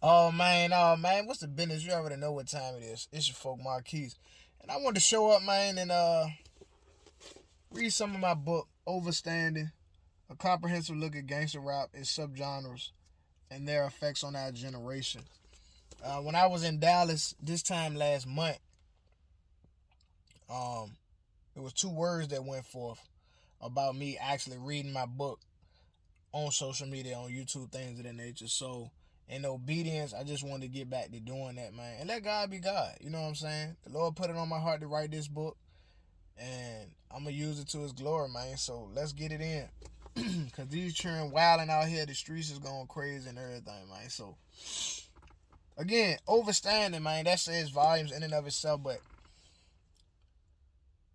Oh man, what's the business? You already know what time it is. It's your folk Marquise. And I wanted to show up, man, and read some of my book, Overstanding, a comprehensive look at gangster rap, its subgenres, and their effects on our generation. When I was in Dallas this time last month, um, it was two words that went forth about me actually reading my book on social media, on YouTube, things of that nature. So, in obedience, I just wanted to get back to doing that, man. And let God be God. You know what I'm saying? The Lord put it on my heart to write this book, and I'm going to use it to His glory, man. So, let's get it in. Because these children wilding out here, the streets is going crazy and everything, man. So, again, overstanding, man, that says volumes in and of itself, but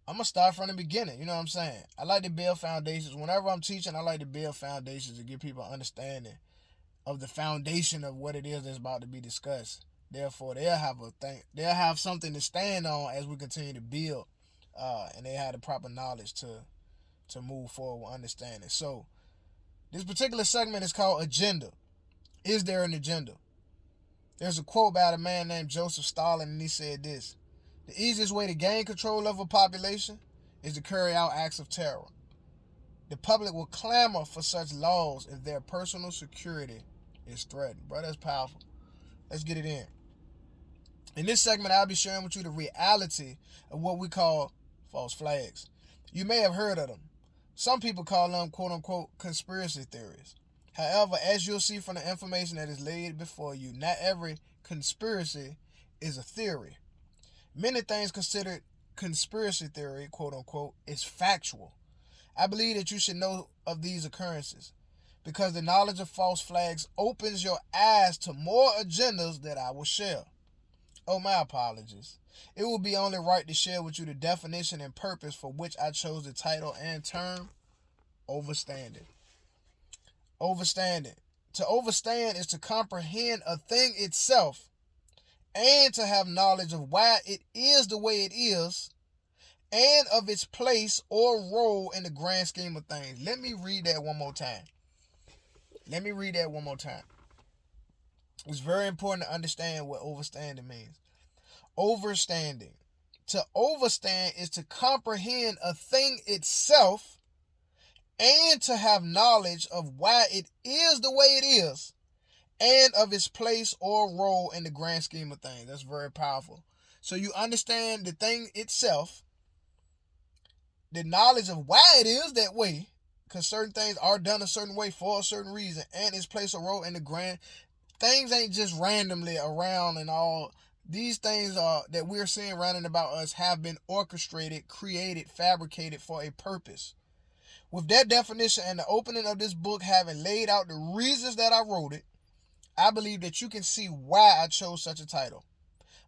I'm going to start from the beginning. You know what I'm saying? I like to build foundations. Whenever I'm teaching, I like to build foundations to give people understanding of the foundation of what it is that's about to be discussed. Therefore, they'll have something to stand on as we continue to build, and they have the proper knowledge to move forward with understanding. So, this particular segment is called Agenda. Is there an agenda? There's a quote by a man named Joseph Stalin, and he said this: "The easiest way to gain control of a population is to carry out acts of terror. The public will clamor for such laws if their personal security is threatened." Bro, that's powerful. Let's get it in. In this segment, I'll be sharing with you the reality of what we call false flags. You may have heard of them. Some people call them quote unquote conspiracy theories. However, as you'll see from the information that is laid before you, not every conspiracy is a theory. Many things considered conspiracy theory, quote unquote, is factual. I believe that you should know of these occurrences because the knowledge of false flags opens your eyes to more agendas that I will share. Oh, my apologies. It will be only right to share with you the definition and purpose for which I chose the title and term, Overstanding. Overstanding. To overstand is to comprehend a thing itself and to have knowledge of why it is the way it is and of its place or role in the grand scheme of things. Let me read that one more time. It's very important to understand what overstanding means. Overstanding. To overstand is to comprehend a thing itself and to have knowledge of why it is the way it is and of its place or role in the grand scheme of things. That's very powerful. So you understand the thing itself, the knowledge of why it is that way, because certain things are done a certain way for a certain reason, and its place or role in the grand. Things ain't just randomly around and all. These things are that we're seeing running about us have been orchestrated, created, fabricated for a purpose. With that definition and the opening of this book having laid out the reasons that I wrote it, I believe that you can see why I chose such a title.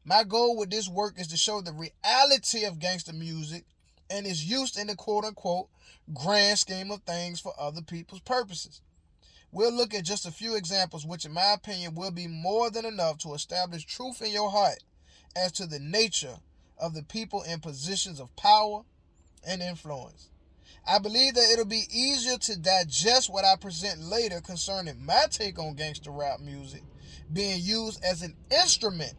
My goal with this work is to show the reality of gangster music and its use in the quote-unquote grand scheme of things for other people's purposes. We'll look at just a few examples which in my opinion will be more than enough to establish truth in your heart as to the nature of the people in positions of power and influence. I believe that it'll be easier to digest what I present later concerning my take on gangster rap music being used as an instrument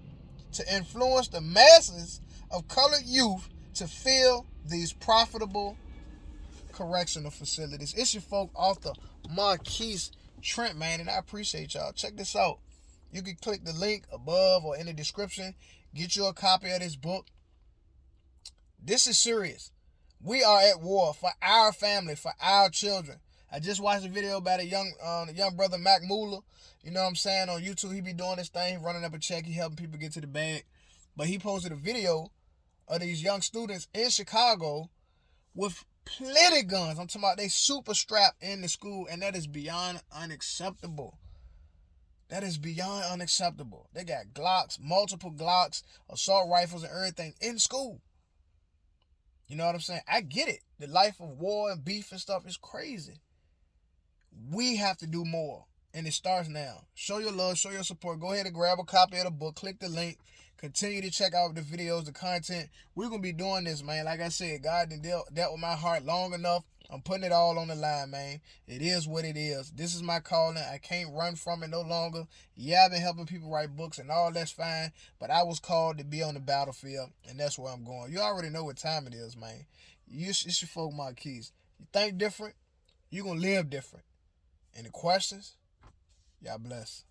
to influence the masses of colored youth to fill these profitable correctional facilities. It's your folk author, Marquise Trent, man, and I appreciate y'all. Check this out. You can click the link above or in the description. Get you a copy of this book. This is serious. We are at war for our family, for our children. I just watched a video about a young brother, Mac Moolah. You know what I'm saying? On YouTube, he be doing this thing, running up a check. He helping people get to the bag. But he posted a video of these young students in Chicago with plenty guns. I'm talking about they super strapped in the school, and that is beyond unacceptable. That is beyond unacceptable. They got Glocks, multiple Glocks, assault rifles, and everything in school. You know what I'm saying? I get it. The life of war and beef and stuff is crazy. We have to do more. And it starts now. Show your love, show your support. Go ahead and grab a copy of the book. Click the link. Continue to check out the videos, the content. We're going to be doing this, man. Like I said, God done dealt with my heart long enough I'm putting it all on the line, man. It is what it is. This is my calling. I can't run from it no longer. Yeah, I've been helping people write books and all that's fine, but I was called to be on the battlefield, and that's where I'm going. You already know what time it is, man. It's your folk Marquise. You think different, you're going to live different. Any questions? Y'all bless.